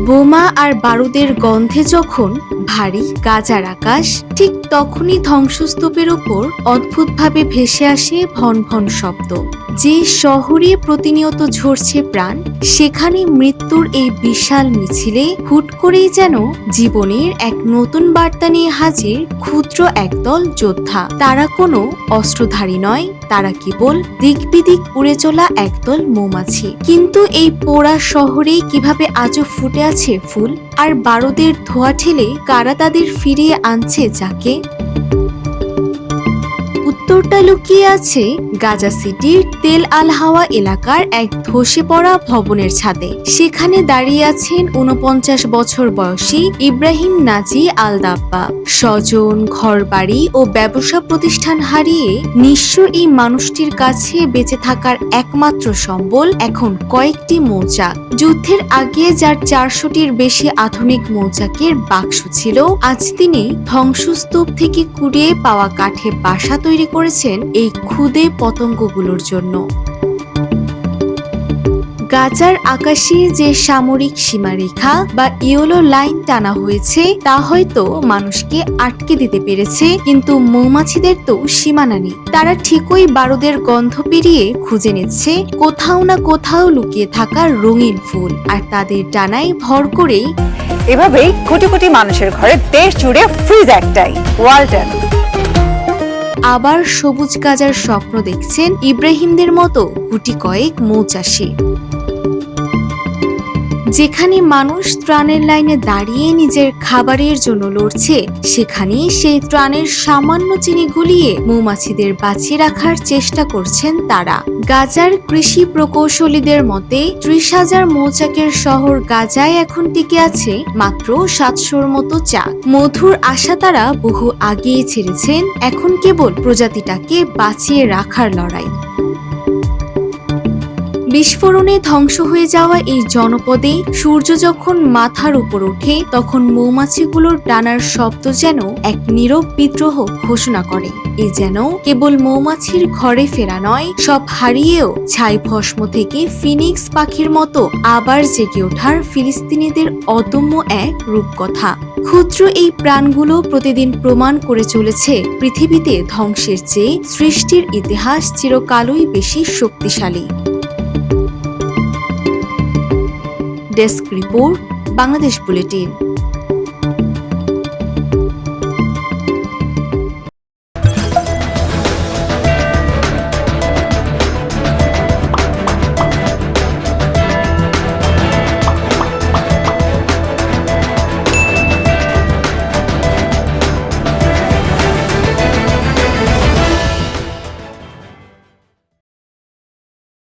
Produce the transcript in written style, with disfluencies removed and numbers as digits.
বোমা আর বারুদের গন্ধে যখন ভারী গাজার আকাশ, ঠিক তখনই ধ্বংসস্তূপের ওপর অদ্ভুতভাবে ভেসে আসে ভন ভন শব্দ। যে শহরে প্রতিনিয়ত ঝরছে প্রাণ, সেখানে মৃত্যুর এই বিশাল মিছিলে হুট করেই যেন জীবনের এক নতুন বার্তা নিয়ে হাজির ক্ষুদ্র একদল যোদ্ধা। তারা কোনো অস্ত্রধারী নয়, তারা কেবল দিক বিদিক উড়ে চলা একদল মৌমাছি। কিন্তু এই পোড়া শহরেই কিভাবে আজও ফুটে আছে ফুল, আর বারুদের ধোঁয়া ঠেলে কারা তাদের ফিরিয়ে আনছে যাকে? উত্তরটা লুকিয়ে আছে গাজা সিটির তেল আল হাওয়া এলাকার এক ধসে পড়া ভবনের ছাদে। সেখানে দাঁড়িয়ে আছেন ৪৯ বছর বয়সী ইব্রাহিম নাজি আল দাব্বা। স্বজন, ঘরবাড়ি ও ব্যবসা প্রতিষ্ঠান হারিয়ে নিঃস্ব এই মানুষটির কাছে বেঁচে থাকার একমাত্র সম্বল এখন কয়েকটি মৌচাক। যুদ্ধের আগে যার ৪০০টির বেশি আধুনিক মৌচাকের বাক্স ছিল, আজ তিনি ধ্বংসস্তূপ থেকে কুড়িয়ে পাওয়া কাঠে বাসা তৈরি করেছেন এই ক্ষুদে পতঙ্গগুলোর জন্য। গাজার আকাশে যে সামরিক সীমারেখা বা ইয়েলো লাইন টানা হয়েছে, তা হয়তো মানুষকে আটকে দিতে পেরেছে, কিন্তু মৌমাছিদের তো সীমানা নেই। তারা ঠিকই বারুদের গন্ধ পেরিয়ে খুঁজে নিচ্ছে কোথাও না কোথাও লুকিয়ে থাকা রঙিন ফুল, আর তাদের ডানায় ভর করেই এভাবেই কোটি কোটি মানুষের ঘরে দেশ জুড়ে ফ্রিজ একটাই, ওয়ালটন। আবার সবুজ গাজার স্বপ্ন দেখছেন ইব্রাহিমদের মতো গুটি কয়েক মৌচাষী। যেখানে মানুষ ত্রাণের লাইনে দাঁড়িয়ে নিজের খাবারের জন্য লড়ছে, সেখানে সেই ত্রাণের সামান্য চিনি গুলিয়ে মৌমাছিদের বাঁচিয়ে রাখার চেষ্টা করছেন তারা। গাজার কৃষি প্রকৌশলীদের মতে ৩০,০০০ মৌচাকের শহর গাজায় এখন টিকে আছে মাত্র ৭০০র মতো চাক। মধুর আশা তারা বহু আগেই ছেড়েছেন, এখন কেবল প্রজাতিটাকে বাঁচিয়ে রাখার লড়াই। বিস্ফোরণে ধ্বংস হয়ে যাওয়া এই জনপদে সূর্য যখন মাথার উপর ওঠে, তখন মৌমাছিগুলোর ডানার শব্দ যেন এক নীরব বিদ্রোহ ঘোষণা করে। এ যেন কেবল মৌমাছির ঘরে ফেরা নয়, সব হারিয়েও ছাই ভস্ম থেকে ফিনিক্স পাখির মতো আবার জেগে ওঠার ফিলিস্তিনিদের অদম্য এক রূপকথা। ক্ষুদ্র এই প্রাণগুলো প্রতিদিন প্রমাণ করে চলেছে পৃথিবীতে ধ্বংসের চেয়ে সৃষ্টির ইতিহাস চিরকালই বেশি শক্তিশালী। Desk report, Bangladesh bulletin.